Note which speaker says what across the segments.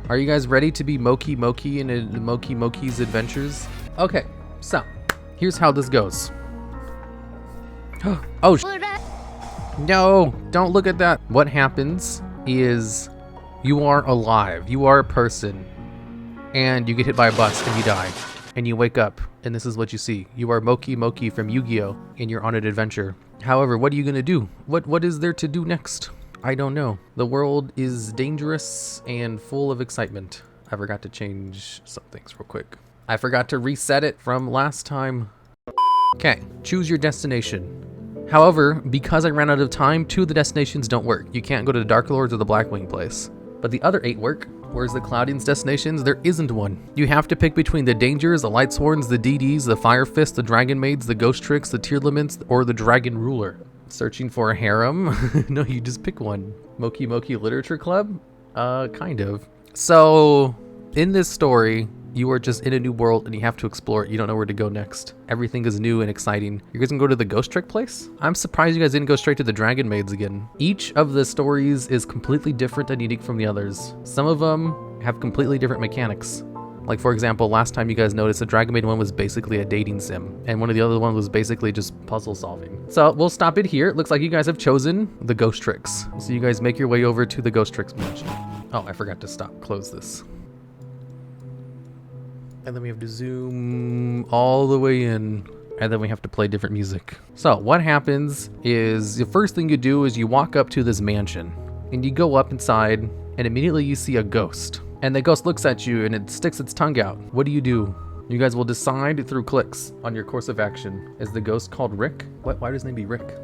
Speaker 1: Are you guys ready to be Mokey and Mokey's adventures? Okay, so here's how this goes. Oh, no, don't look at that. What happens is you are alive. You are a person and you get hit by a bus and you die and you wake up and this is what you see. You are Mokey from Yu-Gi-Oh and you're on an adventure. However, what are you gonna do? What is there to do next? I don't know. The world is dangerous and full of excitement. I forgot to change some things real quick. I forgot to reset it from last time. Okay, choose your destination. However, because I ran out of time, 2 of the destinations don't work. You can't go to the Dark Lords or the Blackwing place. But the other 8 work. Whereas the Cloudian's destinations, there isn't one. You have to pick between the Dangers, the Lightsworns, the DDs, the Fire Fists, the Dragon Maids, the Ghost Tricks, the Tearlaments, or the Dragon Ruler. Searching for a harem? No, you just pick one. Mokey Literature Club? Kind of. So, in this story, you are just in a new world and you have to explore it. You don't know where to go next. Everything is new and exciting. You guys can go to the Ghost Trick place? I'm surprised you guys didn't go straight to the Dragon Maids again. Each of the stories is completely different and unique from the others. Some of them have completely different mechanics. Like for example, last time you guys noticed the Dragon Maid one was basically a dating sim, and one of the other ones was basically just puzzle solving. So we'll stop it here. It looks like you guys have chosen the Ghost Tricks. So you guys make your way over to the Ghost Tricks mansion. Oh, I forgot to close this. And then we have to zoom all the way in, and then we have to play different music. So what happens is the first thing you do is you walk up to this mansion and you go up inside and immediately you see a ghost. And the ghost looks at you and it sticks its tongue out. What do? You guys will decide through clicks on your course of action. Is the ghost called Rick? Why does his name be Rick?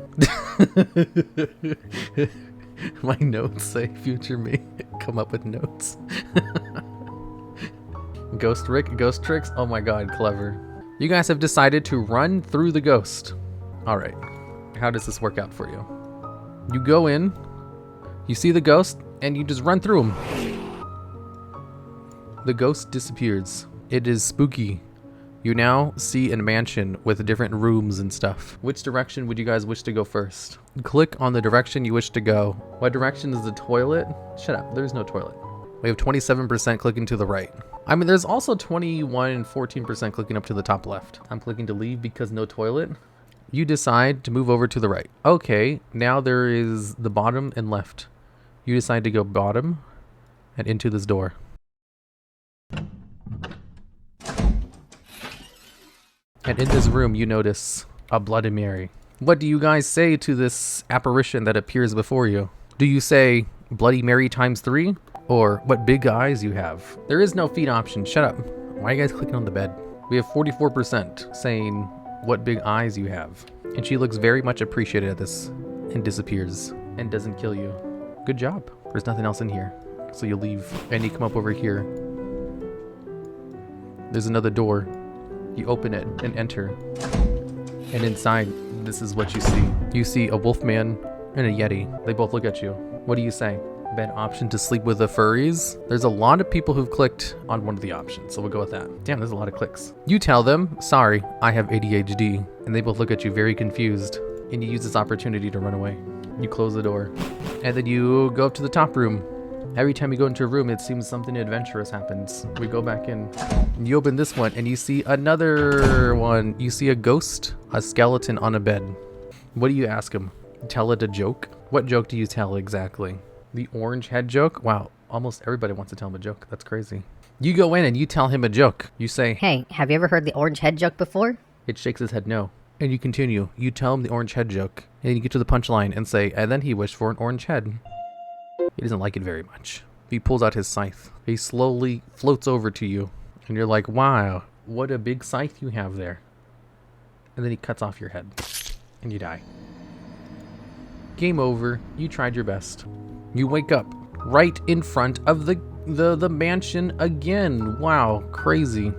Speaker 1: My notes say future me. Come up with notes. Ghost Rick, Ghost Tricks. Oh my god, clever. You guys have decided to run through the ghost. All right. How does this work out for you? You go in, you see the ghost, and you just run through him. The ghost disappears. It is spooky. You now see a mansion with different rooms and stuff. Which direction would you guys wish to go first? Click on the direction you wish to go. What direction is the toilet? Shut up, there's no toilet. We have 27% clicking to the right. I mean, there's also 21 and 14% clicking up to the top left. I'm clicking to leave because no toilet. You decide to move over to the right. Okay, now there is the bottom and left. You decide to go bottom and into this door. And in this room, you notice a Bloody Mary. What do you guys say to this apparition that appears before you? Do you say Bloody Mary ×3? Or what big eyes you have? There is no feed option. Shut up. Why are you guys clicking on the bed? We have 44% saying what big eyes you have. And she looks very much appreciated at this and disappears and doesn't kill you. Good job. There's nothing else in here. So you leave and you come up over here. There's another door. You open it and enter. And inside, this is what you see. You see a wolfman and a yeti. They both look at you. What do you say? Bed option to sleep with the furries. There's a lot of people who've clicked on one of the options, so we'll go with that. Damn, there's a lot of clicks. You tell them, sorry, I have ADHD. And they both look at you very confused. And you use this opportunity to run away. You close the door. And then you go up to the top room. Every time you go into a room, it seems something adventurous happens. We go back in. You open this one and you see another one. You see a ghost, a skeleton on a bed. What do you ask him? Tell it a joke? What joke do you tell exactly? The orange head joke? Wow, almost everybody wants to tell him a joke. That's crazy. You go in and you tell him a joke. You say,
Speaker 2: hey, have you ever heard the orange head joke before?
Speaker 1: It shakes his head no. And you continue. You tell him the orange head joke. And you get to the punchline and say, and then he wished for an orange head. He doesn't like it very much. He pulls out his scythe. He slowly floats over to you. And you're like, wow, what a big scythe you have there. And then he cuts off your head. And you die. Game over. You tried your best. You wake up right in front of the mansion again. Wow, crazy.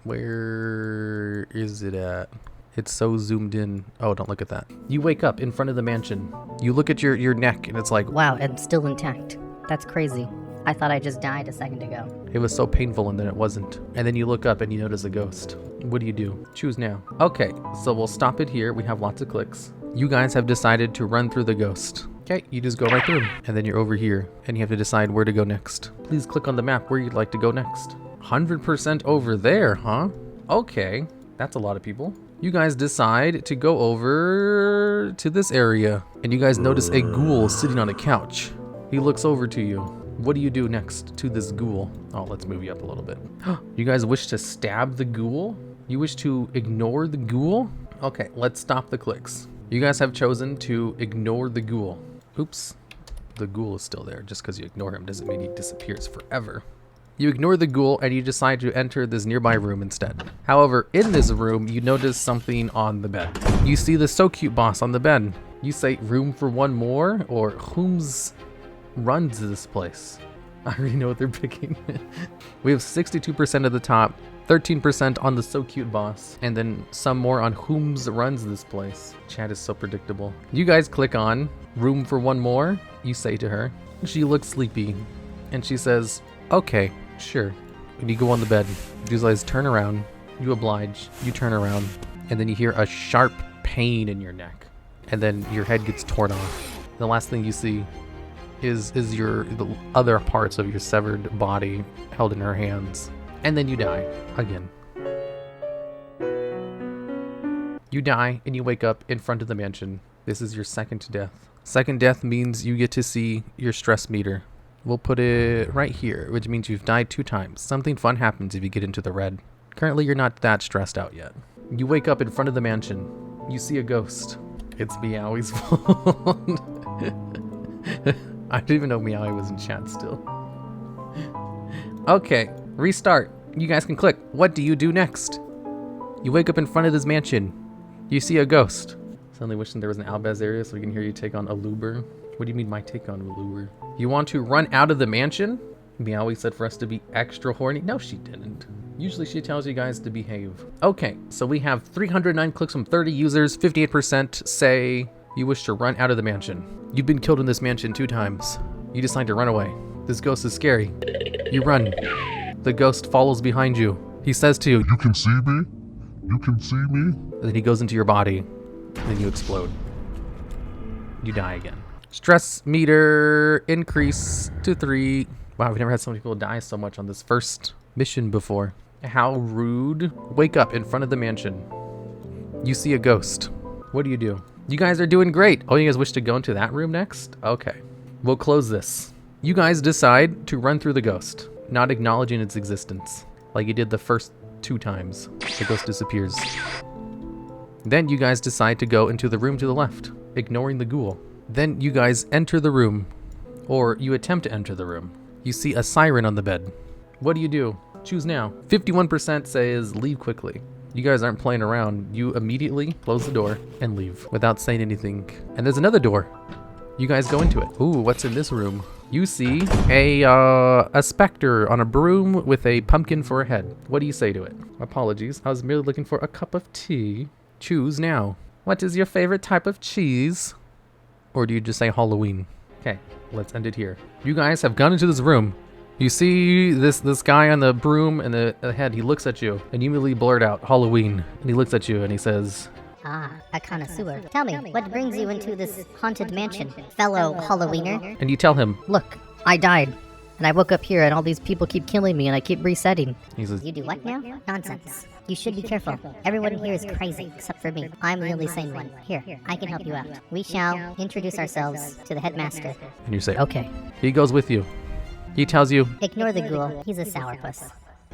Speaker 1: Where is it at? It's so zoomed in. Oh, don't look at that. You wake up in front of the mansion. You look at your neck and it's like,
Speaker 2: wow, I'm still intact. That's crazy. I thought I just died a second ago.
Speaker 1: It was so painful and then it wasn't. And then you look up and you notice a ghost. What do you do? Choose now. Okay, so we'll stop it here. We have lots of clicks. You guys have decided to run through the ghost. Okay, you just go right through. And then you're over here, and you have to decide where to go next. Please click on the map where you'd like to go next. 100% over there, huh? Okay, that's a lot of people. You guys decide to go over to this area, and you guys notice a ghoul sitting on a couch. He looks over to you. What do you do next to this ghoul? Oh, let's move you up a little bit. You guys wish to stab the ghoul? You wish to ignore the ghoul? Okay, let's stop the clicks. You guys have chosen to ignore the ghoul. Oops, the ghoul is still there. Just because you ignore him doesn't mean he disappears forever. You ignore the ghoul and you decide to enter this nearby room instead. However, in this room, you notice something on the bed. You see the So Cute boss on the bed. You say, room for one more? Or whom's runs this place? I already know what they're picking. We have 62% at the top, 13% on the So Cute boss, and then some more on whom's runs this place. Chat is so predictable. You guys click on room for one more. You say to her. She looks sleepy, and she says, okay, sure. And you go on the bed. You guys turn around. You oblige. You turn around, and then you hear a sharp pain in your neck, and then your head gets torn off. The last thing you see is the other parts of your severed body held in her hands. And then you die again. You die and you wake up in front of the mansion. This is your second death. Second death means you get to see your stress meter. We'll put it right here, which means you've died 2 times. Something fun happens if you get into the red. Currently, you're not that stressed out yet. You wake up in front of the mansion. You see a ghost. It's Meowie's fault. I didn't even know Meowie was in chat still. Okay, restart. You guys can click. What do you do next? You wake up in front of this mansion. You see a ghost. Suddenly wishing there was an Albaz area so we can hear you take on Aluber. What do you mean my take on Aluber? You want to run out of the mansion? Meowie said for us to be extra horny. No, she didn't. Usually she tells you guys to behave. Okay, so we have 309 clicks from 30 users. 58% say you wish to run out of the mansion. You've been killed in this mansion 2 times. You decide to run away. This ghost is scary. You run. The ghost follows behind you. He says to you, "You can see me? You can see me?" And then he goes into your body. And then you explode. You die again. Stress meter increase to 3. Wow, we've never had so many people die so much on this first mission before. How rude. Wake up in front of the mansion. You see a ghost. What do you do? You guys are doing great. Oh, you guys wish to go into that room next? Okay. We'll close this. You guys decide to run through the ghost, not acknowledging its existence, like you did the first 2 times. The ghost disappears. Then you guys decide to go into the room to the left, ignoring the ghoul. Then you guys enter the room, or you attempt to enter the room. You see a siren on the bed. What do you do? Choose now. 51% says leave quickly. You guys aren't playing around. You immediately close the door and leave without saying anything. And there's another door. You guys go into it. Ooh, what's in this room? You see a specter on a broom with a pumpkin for a head. What do you say to it? Apologies, I was merely looking for a cup of tea. Choose now. What is your favorite type of cheese? Or do you just say Halloween? Okay, let's end it here. You guys have gone into this room. You see this guy on the broom and the head. He looks at you and you immediately blurt out Halloween. And he looks at you and he says,
Speaker 2: Ah, a connoisseur. Tell me, what brings you into this haunted mansion, fellow Halloweener?
Speaker 1: and you tell him,
Speaker 2: Look, I died. And I woke up here and all these people keep killing me and I keep resetting.
Speaker 1: he says,
Speaker 2: You do what now? Nonsense. You should be careful. Everyone here is crazy, except for me. I'm the only sane one. Here, I can help you out. We shall introduce ourselves to the headmaster.
Speaker 1: and you say,
Speaker 2: Okay.
Speaker 1: He goes with you. He tells you,
Speaker 2: Ignore the ghoul. He's a sourpuss.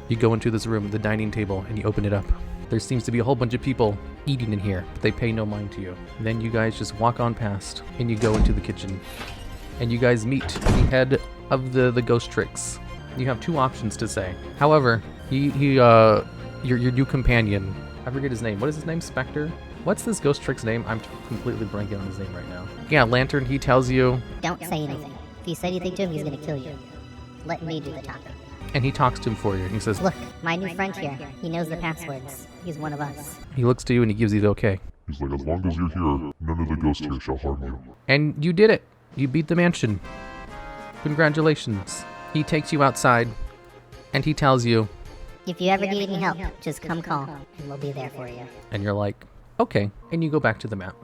Speaker 1: you go into this room, the dining table, and you open it up. There seems to be a whole bunch of people eating in here, but they pay no mind to you. Then you guys just walk on past, and you go into the kitchen. And you guys meet the head of the ghost tricks. You have 2 options to say. However, your new companion, I forget his name. What is his name? Spectre? What's this ghost trick's name? I'm completely blanking on his name right now. Yeah, Lantern, he tells you.
Speaker 2: Don't say anything. If you say anything to him, he's gonna kill you. Let me do the talking.
Speaker 1: And he talks to him for you. And he says,
Speaker 2: Look, my new friend here. He knows the passwords. He's one of us.
Speaker 1: he looks to you and he gives you the okay.
Speaker 3: He's like, as long as you're here, none of the ghosts here shall harm you.
Speaker 1: And you did it. You beat the mansion. Congratulations. He takes you outside and he tells you,
Speaker 2: If you ever need any help, just come call, and we'll be there for you.
Speaker 1: and you're like, okay. And you go back to the map.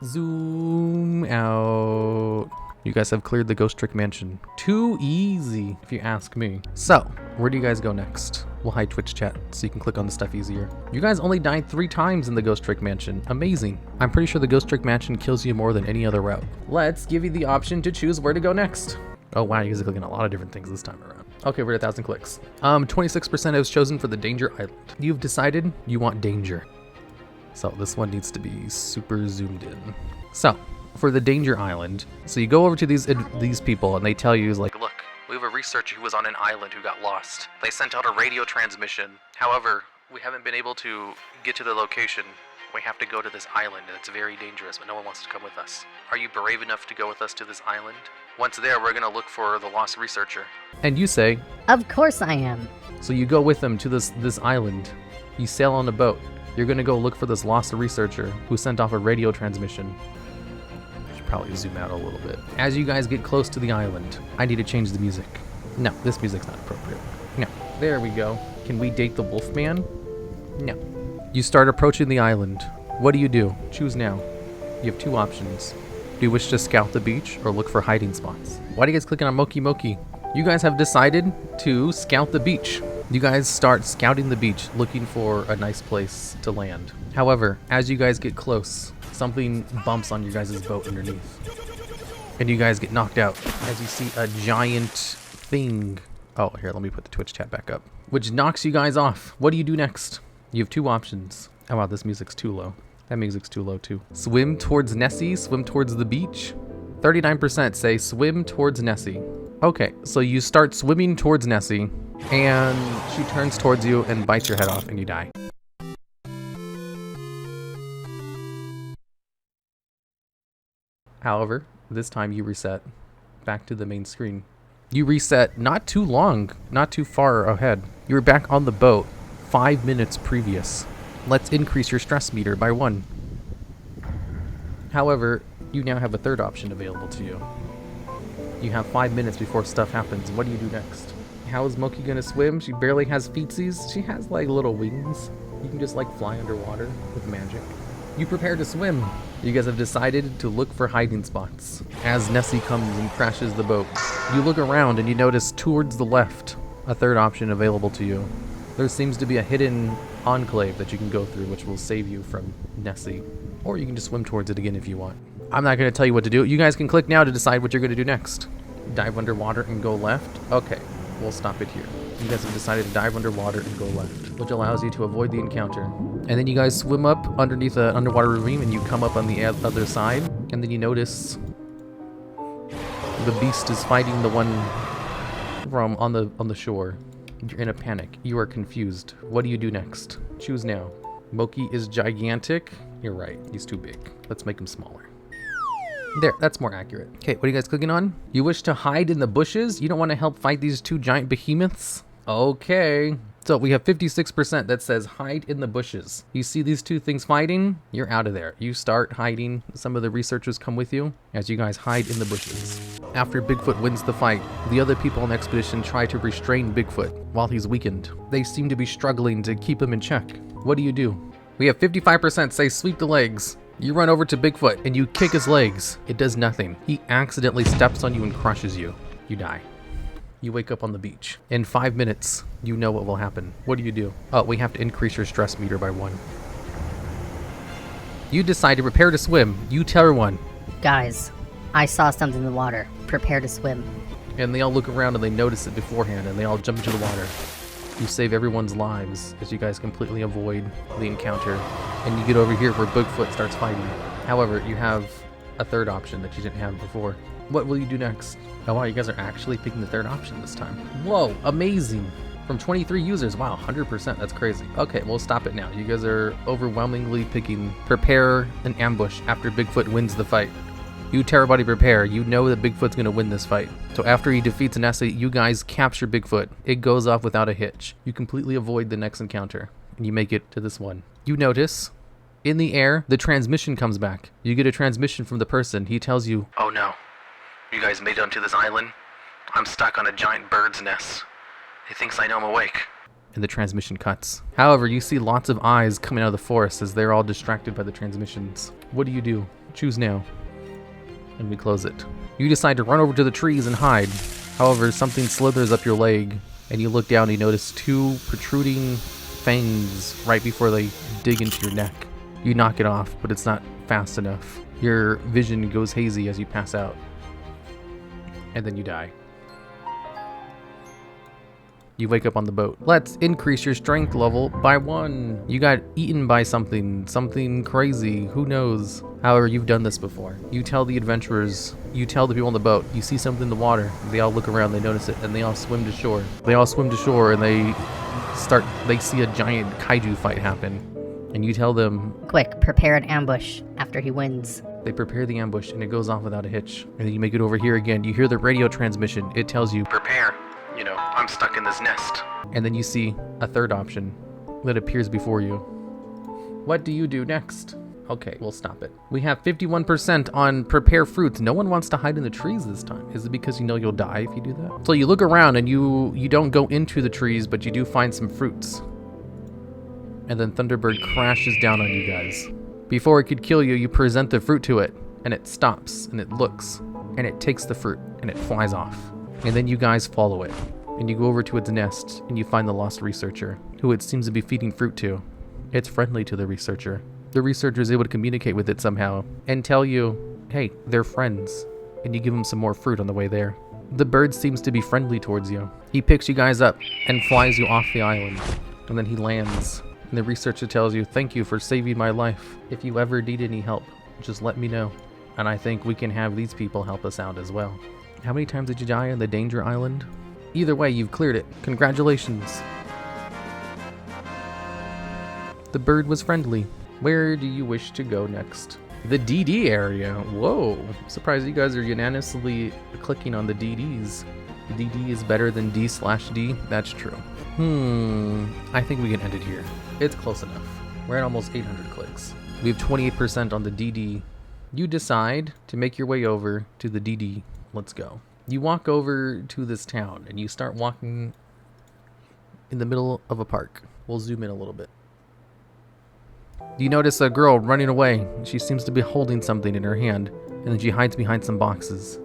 Speaker 1: Zoom out. You guys have cleared the Ghost Trick Mansion. Too easy, if you ask me. So, where do you guys go next? We'll hide Twitch chat so you can click on the stuff easier. You guys only died 3 times in the Ghost Trick Mansion. Amazing. I'm pretty sure the Ghost Trick Mansion kills you more than any other route. Let's give you the option to choose where to go next. Oh wow, you guys are clicking a lot of different things this time around. Okay, we're at 1,000 clicks. 26% has chosen for the Danger Island. You've decided you want danger. So this one needs to be super zoomed in. So, for the Danger Island, so you go over to these people and they tell you, like, look, we have a researcher who was on an island who got lost. They sent out a radio transmission. However, we haven't been able to get to the location. We have to go to this island and it's very dangerous, but no one wants to come with us. Are you brave enough to go with us to this island? Once there, we're gonna look for the lost researcher. And you say,
Speaker 2: Of course I am.
Speaker 1: so you go with them to this island. You sail on a boat. You're gonna go look for this lost researcher who sent off a radio transmission. Probably zoom out a little bit. As you guys get close to the island, I need to change the music. No, this music's not appropriate. No, there we go. Can we date the Wolfman? No. You start approaching the island. What do you do? Choose now. You have 2 options. Do you wish to scout the beach or look for hiding spots? Why are you guys clicking on Mokey? You guys have decided to scout the beach. You guys start scouting the beach, looking for a nice place to land. However, as you guys get close, something bumps on your guys' boat underneath. And you guys get knocked out as you see a giant thing. Oh, here, let me put the Twitch chat back up. Which knocks you guys off. What do you do next? You have 2 options. Oh wow, this music's too low. That music's too low too. Swim towards Nessie, swim towards the beach. 39% say swim towards Nessie. Okay, so you start swimming towards Nessie, and she turns towards you and bites your head off and you die. However, this time you reset back to the main screen. You reset not too long, not too far ahead. You were back on the boat 5 minutes previous. Let's increase your stress meter by 1. However, you now have a third option available to you. You have 5 minutes before stuff happens. What do you do next? How is Mokey gonna swim? She barely has feetsies. She has like little wings. You can just like fly underwater with magic. You prepare to swim. You guys have decided to look for hiding spots. As Nessie comes and crashes the boat, you look around and you notice towards the left a third option available to you. There seems to be a hidden enclave that you can go through, which will save you from Nessie. Or you can just swim towards it again if you want. I'm not going to tell you what to do. You guys can click now to decide what you're going to do next. Dive underwater and go left. Okay, we'll stop it here. You guys have decided to dive underwater and go left, which allows you to avoid the encounter. And then you guys swim up underneath an underwater ravine and you come up on the other side. And then you notice the beast is fighting the one from on the shore. You're in a panic. You are confused. What do you do next? Choose now. Mokey is gigantic. You're right. He's too big. Let's make him smaller. There, that's more accurate. Okay, what are you guys clicking on? You wish to hide in the bushes? You don't want to help fight these 2 giant behemoths? Okay. So we have 56% that says hide in the bushes. You see these 2 things fighting? You're out of there. You start hiding. Some of the researchers come with you as you guys hide in the bushes. After Bigfoot wins the fight, the other people on the expedition try to restrain Bigfoot while he's weakened. They seem to be struggling to keep him in check. What do? We have 55% say sweep the legs. You run over to Bigfoot and you kick his legs. It does nothing. He accidentally steps on you and crushes you. You die. You wake up on the beach. In 5 minutes, you know what will happen. What do? Oh, we have to increase your stress meter by 1. You decide to prepare to swim. You tell everyone.
Speaker 2: Guys, I saw something in the water. Prepare to swim.
Speaker 1: And they all look around and they notice it beforehand and they all jump into the water. You save everyone's lives as you guys completely avoid the encounter. And you get over here where Bigfoot starts fighting. However, you have a third option that you didn't have before. What will you do next? Oh wow, you guys are actually picking the third option this time. Whoa, amazing. From 23 users, wow, 100%, that's crazy. Okay, we'll stop it now. You guys are overwhelmingly picking prepare an ambush after Bigfoot wins the fight. You tell everybody prepare. You know that Bigfoot's gonna win this fight. So after he defeats Nessie, you guys capture Bigfoot. It goes off without a hitch. You completely avoid the next encounter, and you make it to this one. You notice, in the air, the transmission comes back. You get a transmission from the person. He tells you, "Oh no, you guys made it onto this island? I'm stuck on a giant bird's nest. He thinks I know I'm awake." and the transmission cuts. However, you see lots of eyes coming out of the forest as they're all distracted by the transmissions. What do you do? Choose now. And we close it. You decide to run over to the trees and hide. However, something slithers up your leg, and you look down and you notice two protruding fangs right before they dig into your neck. You knock it off, but it's not fast enough. Your vision goes hazy as you pass out. And then you die. You wake up on the boat. Let's increase your strength level by 1. You got eaten by something crazy, who knows. However, you've done this before. You tell the adventurers, you tell the people on the boat, you see something in the water. They all look around, they notice it, and they all swim to shore. They all swim to shore and they see a giant kaiju fight happen. And you tell them,
Speaker 2: Quick, prepare an ambush after he wins.
Speaker 1: they prepare the ambush and it goes off without a hitch. And then you make it over here again. You hear the radio transmission. It tells you, prepare. You know, I'm stuck in this nest. And then you see a third option that appears before you. What do you do next? Okay, we'll stop it. We have 51% on prepare fruits. No one wants to hide in the trees this time. Is it because you know you'll die if you do that? So you look around and you don't go into the trees, but you do find some fruits. And then Thunderbird crashes down on you guys. Before it could kill you, you present the fruit to it, and it stops, and it looks, and it takes the fruit, and it flies off. And then you guys follow it, and you go over to its nest, and you find the lost researcher, who it seems to be feeding fruit to. It's friendly to the researcher. The researcher is able to communicate with it somehow, and tell you, hey, they're friends, and you give them some more fruit on the way there. The bird seems to be friendly towards you. He picks you guys up, and flies you off the island, and then he lands. And the researcher tells you, thank you for saving my life. If you ever need any help, just let me know. And I think we can have these people help us out as well. How many times did you die on the Danger Island? Either way, you've cleared it. Congratulations. The bird was friendly. Where do you wish to go next? The DD area. Whoa. Surprised you guys are unanimously clicking on the DDs. DD is better than D/D. That's true. I think we can end it here. It's close enough. We're at almost 800 clicks. We have 28% on the DD. You decide to make your way over to the DD. Let's go. You walk over to this town and you start walking in the middle of a park. We'll zoom in a little bit. You notice a girl running away. She seems to be holding something in her hand, and then she hides behind some boxes.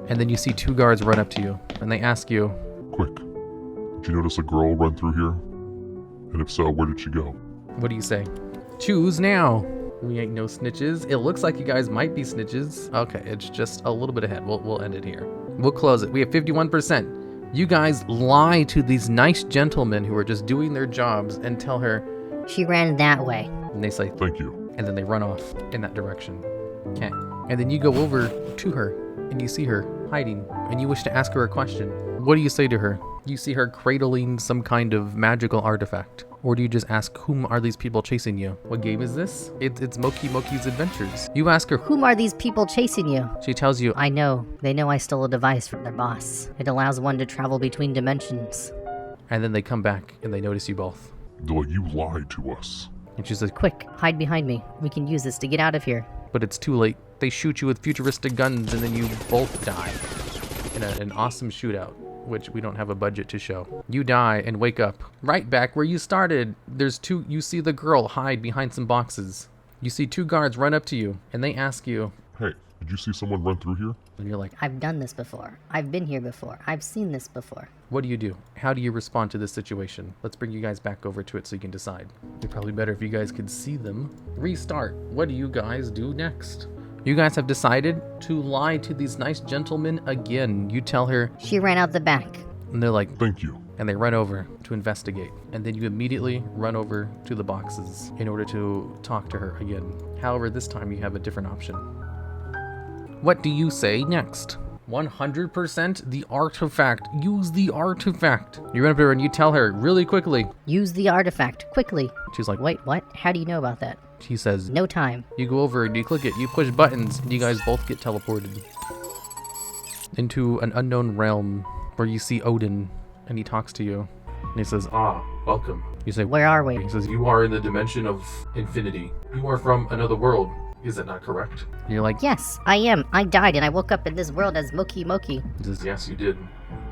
Speaker 1: And then you see 2 guards run up to you, and they ask you,
Speaker 3: Quick, did you notice a girl run through here? And if so, where did she go?
Speaker 1: what do you say? Choose now. We ain't no snitches. It looks like you guys might be snitches. Okay, it's just a little bit ahead. We'll end it here. We'll close it. We have 51%. You guys lie to these nice gentlemen who are just doing their jobs and tell her,
Speaker 2: She ran that way.
Speaker 1: and they say,
Speaker 3: Thank you.
Speaker 1: and then they run off in that direction. Okay. And then you go over to her and you see her hiding and you wish to ask her a question. What do you say to her? You see her cradling some kind of magical artifact. Or do you just ask, whom are these people chasing you? What game is this? It's Mokey's Adventures. You ask her,
Speaker 2: Whom are these people chasing you?
Speaker 1: she tells you,
Speaker 2: I know. They know I stole a device from their boss. It allows one to travel between dimensions.
Speaker 1: and then they come back and they notice you both.
Speaker 3: They're like, you lied to us.
Speaker 1: And she says,
Speaker 2: Quick, hide behind me. We can use this to get out of here.
Speaker 1: but it's too late. They shoot you with futuristic guns and then you both die in an awesome shootout, which we don't have a budget to show. You die and wake up right back where you started. You see the girl hide behind some boxes. You see 2 guards run up to you and they ask you,
Speaker 3: Hey, did you see someone run through here?
Speaker 1: and you're like,
Speaker 2: I've done this before. I've been here before. I've seen this before.
Speaker 1: what do you do? How do you respond to this situation? Let's bring you guys back over to it so you can decide. It'd be probably better if you guys could see them. Restart. What do you guys do next? You guys have decided to lie to these nice gentlemen again. You tell her,
Speaker 2: She ran out the back.
Speaker 1: and they're like,
Speaker 3: Thank you.
Speaker 1: and they run over to investigate. And then you immediately run over to the boxes in order to talk to her again. However, this time you have a different option. What do you say next? 100% the artifact. Use the artifact. You run up to her and you tell her really quickly.
Speaker 2: Use the artifact, quickly.
Speaker 1: She's like,
Speaker 2: Wait, what? How do you know about that?
Speaker 1: she says,
Speaker 2: No time.
Speaker 1: you go over and you click it, you push buttons, and you guys both get teleported into an unknown realm where you see Odin, and he talks to you. And he says, welcome. You say,
Speaker 2: Where are we?
Speaker 1: He says, you are in the dimension of infinity. You are from another world. Is that not correct? And you're like,
Speaker 2: Yes, I am. I died and I woke up in this world as Mokey.
Speaker 1: he says, yes, you did.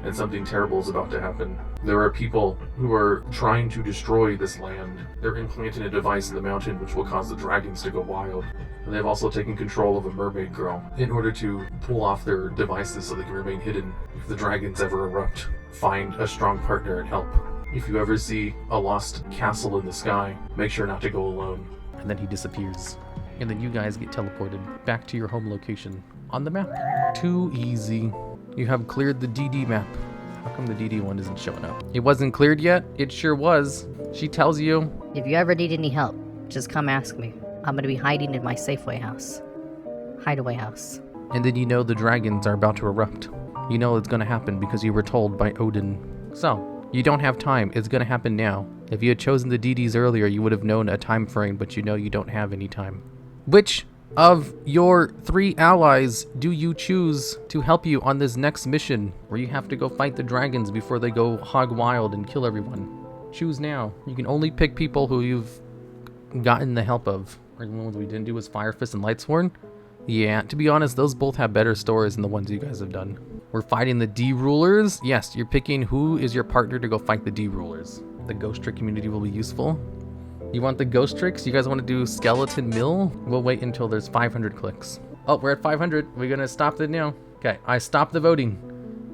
Speaker 1: and something terrible is about to happen. There are people who are trying to destroy this land. They're implanting a device in the mountain which will cause the dragons to go wild. And they've also taken control of a mermaid girl in order to pull off their devices so they can remain hidden if the dragons ever erupt. Find a strong partner and help. If you ever see a lost castle in the sky, make sure not to go alone. And then he disappears. And then you guys get teleported back to your home location on the map. Too easy. You have cleared the DD map. How come the DD one isn't showing up? It wasn't cleared yet? It sure was. She tells you.
Speaker 4: If you ever need any help, just come ask me. I'm gonna be hiding in my Safeway house. Hideaway house.
Speaker 1: And then you know the dragons are about to erupt. You know it's gonna happen because you were told by Odin. So, you don't have time. It's gonna happen now. If you had chosen the DDs earlier, you would have known a time frame, but you know you don't have any time. Which of your 3 allies do you choose to help you on this next mission where you have to go fight the dragons before they go hog wild and kill everyone? Choose now. You can only pick people who you've gotten the help of. The ones we didn't do was Fire Fist and Lightsworn. Yeah, to be honest, those both have better stories than the ones you guys have done. We're fighting the D-Rulers. Yes, you're picking who is your partner to go fight the D-Rulers. The Ghost Trick community will be useful. You want the Ghost Tricks? You guys want to do Skeleton Mill? We'll wait until there's 500 clicks. Oh, we're at 500. We're going to stop it now. Okay, I stopped the voting.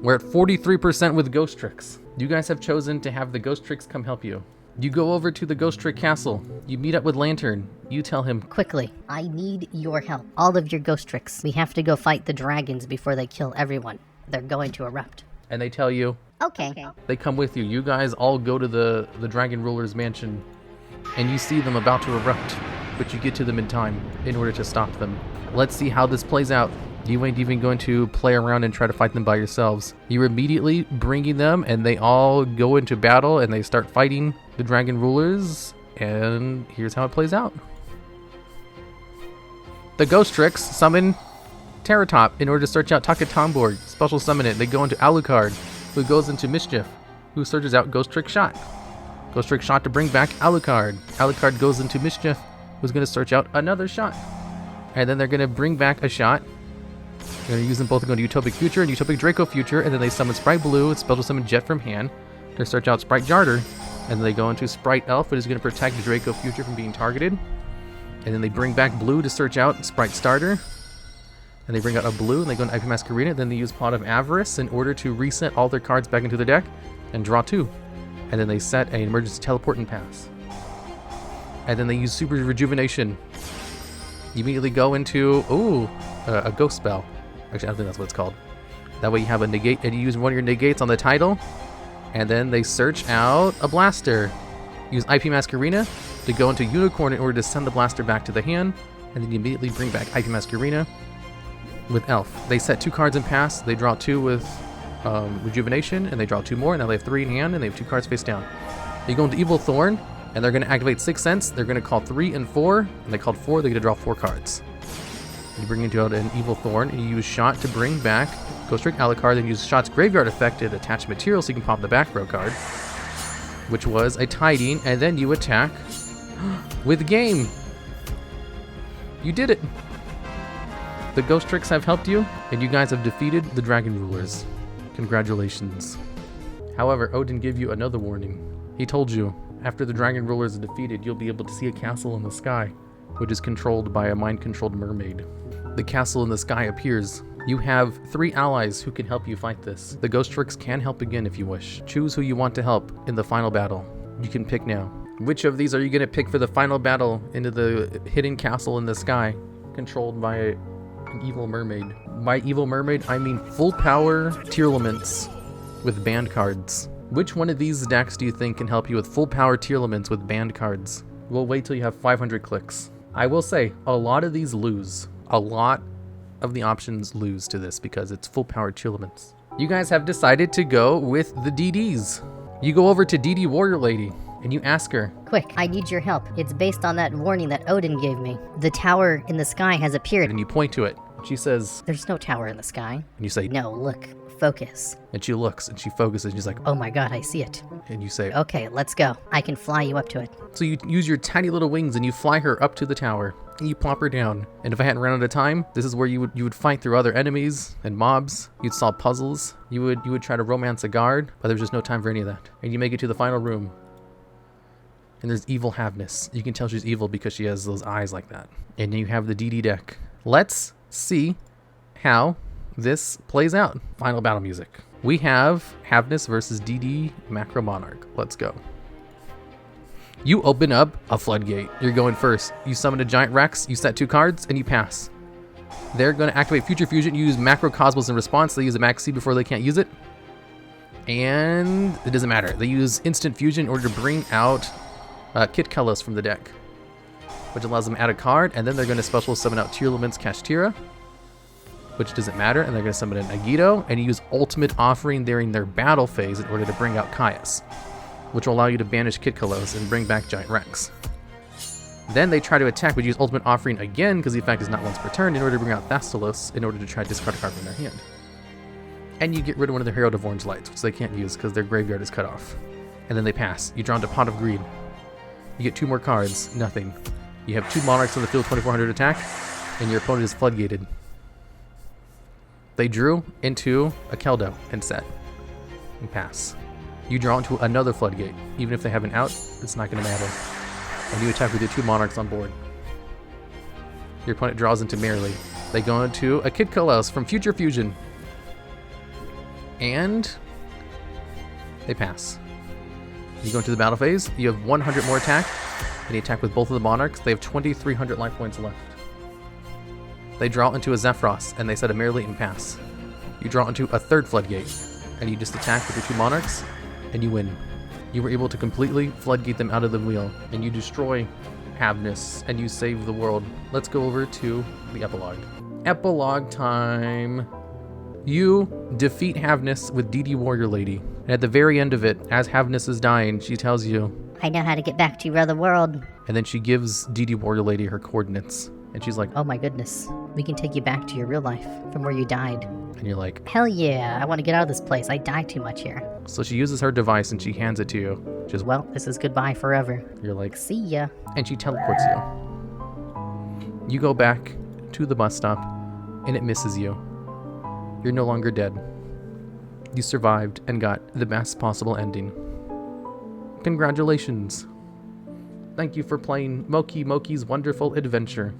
Speaker 1: We're at 43% with Ghost Tricks. You guys have chosen to have the Ghost Tricks come help you. You go over to the Ghost Trick Castle. You meet up with Lantern. You tell him,
Speaker 4: Quickly, I need your help. All of your ghost tricks. We have to go fight the dragons before they kill everyone. They're going to erupt.
Speaker 1: and they tell you,
Speaker 2: Okay.
Speaker 1: they come with you. You guys all go to the Dragon Ruler's mansion, and you see them about to erupt, but you get to them in time in order to stop them. Let's see how this plays out. You ain't even going to play around and try to fight them by yourselves. You're immediately bringing them, and they all go into battle, and they start fighting the Dragon Rulers, and here's how it plays out. The Ghost Tricks summon Terratop in order to search out Takatombor. Special summon it. They go into Alucard, who goes into Mischief, who searches out Ghost Trick Shot. Ghost Trick Shot to bring back Alucard. Alucard goes into Mischief, who's going to search out another Shot. And then they're going to bring back a Shot. They're going to use them both to go to Utopic Future and Utopic Draco Future, and then they summon Sprite Blue and special summon Jet from hand to search out Sprite Jarder. And then they go into Sprite Elf, which is going to protect Draco Future from being targeted. And then they bring back Blue to search out Sprite Starter. And they bring out a Blue, and they go into IP Masquerena. Then they use Pot of Avarice in order to reset all their cards back into their deck and draw 2. And then they set an Emergency Teleport and pass. And then they use Super Rejuvenation. You immediately go into, a Ghost Spell. Actually, I don't think that's what it's called. That way you have a negate, and you use one of your negates on the title. And then they search out a Blaster. Use IP Masquerena to go into Unicorn in order to send the Blaster back to the hand. And then you immediately bring back IP Masquerena with Elf. They set 2 cards in pass. They draw 2 with Rejuvenation, and they draw 2 more. Now they have 3 in hand, and they have 2 cards face down. You go into Evil Thorn, and they're going to activate Sixth Sense. They're going to call 3 and 4, and they called 4. They're going to draw 4 cards. You bring into an Evil Thorn, and you use Shot to bring back Ghost Trick Alucard, then use Shot's Graveyard effect to attach material so you can pop the back row card, which was a Tiding, and then you attack with Game. You did it. The Ghost Tricks have helped you, and you guys have defeated the Dragon Rulers. Congratulations. However, Odin gave you another warning. He told you, after the Dragon Rulers are defeated, you'll be able to see a castle in the sky, which is controlled by a mind-controlled mermaid. The castle in the sky appears. You have 3 allies who can help you fight this. The Ghost Tricks can help again if you wish. Choose who you want to help in the final battle. You can pick now. Which of these are you going to pick for the final battle into the hidden castle in the sky, controlled by an evil mermaid? By evil mermaid, I mean full power Tearlaments with banned cards. Which one of these decks do you think can help you with full power Tearlaments with banned cards? We'll wait till you have 500 clicks. I will say, a lot of these lose. A lot of the options lose to this because it's full power Tearlaments. You guys have decided to go with the DDs. You go over to DD Warrior Lady and you ask her,
Speaker 4: Quick, I need your help. It's based on that warning that Odin gave me. The tower in the sky has appeared.
Speaker 1: and you point to it. She says,
Speaker 4: There's no tower in the sky.
Speaker 1: and you say,
Speaker 4: No, look. focus.
Speaker 1: And she looks and she focuses and she's like,
Speaker 4: Oh my god, I see it.
Speaker 1: and you say,
Speaker 4: Okay, let's go. I can fly you up to it.
Speaker 1: So you use your tiny little wings and you fly her up to the tower and you plop her down. And if I hadn't run out of time, this is where you would fight through other enemies and mobs. You'd solve puzzles. You would try to romance a guard, but there's just no time for any of that. And you make it to the final room. And there's evil Havness. You can tell she's evil because she has those eyes like that. And then you have the DD deck. Let's see how this plays out. Final battle music. We have Havness versus DD Macro Monarch. Let's go. You open up a floodgate. You're going first. You summon a giant Rex, you set 2 cards, and you pass. They're going to activate Future Fusion, use Macro Cosmos in response. They use a Max C before they can't use it. And it doesn't matter. They use Instant Fusion in order to bring out Kit Kellos from the deck, which allows them to add a card, and then they're going to special summon out Tearlament's Kashtira, which doesn't matter, and they're going to summon an yugioh, and use Ultimate Offering during their battle phase in order to bring out Caius, which will allow you to banish Kit Kellos and bring back Giant Rex. Then they try to attack, but use Ultimate Offering again, because the effect is not once per turn, in order to bring out Thastalos, in order to try to discard a card from their hand. And you get rid of one of their Herald of Orange Lights, which they can't use because their graveyard is cut off. And then they pass. You draw into Pot of Greed. You get 2 more cards, nothing. You have 2 Monarchs on the field, 2400 attack, and your opponent is floodgated. They drew into a Keldo and set, and pass. You draw into another floodgate. Even if they have an out, it's not going to matter. And you attack with your 2 Monarchs on board. Your opponent draws into Merely. They go into a Kit Kellos from Future Fusion. And they pass. You go into the battle phase, you have 100 more attack, and you attack with both of the Monarchs. They have 2,300 life points left. They draw into a Zephyros, and they set a Merely and pass. You draw into a 3rd floodgate, and you just attack with your 2 Monarchs, and you win. You were able to completely floodgate them out of the wheel, and you destroy Havness, and you save the world. Let's go over to the epilogue. Epilogue time. You defeat Havness with DD Warrior Lady. And at the very end of it, as Havness is dying, she tells you,
Speaker 2: I know how to get back to your other world.
Speaker 1: and then she gives DD Warrior Lady her coordinates. And she's like,
Speaker 4: Oh my goodness. We can take you back to your real life from where you died.
Speaker 1: and you're like,
Speaker 4: Hell yeah, I want to get out of this place. I die too much here.
Speaker 1: so she uses her device and she hands it to you. Just,
Speaker 4: Well, this is goodbye forever.
Speaker 1: you're like,
Speaker 4: See ya.
Speaker 1: and she teleports you. You go back to the bus stop, and it misses you. You're no longer dead. You survived and got the best possible ending. Congratulations. Thank you for playing Mokey's Wonderful Adventure.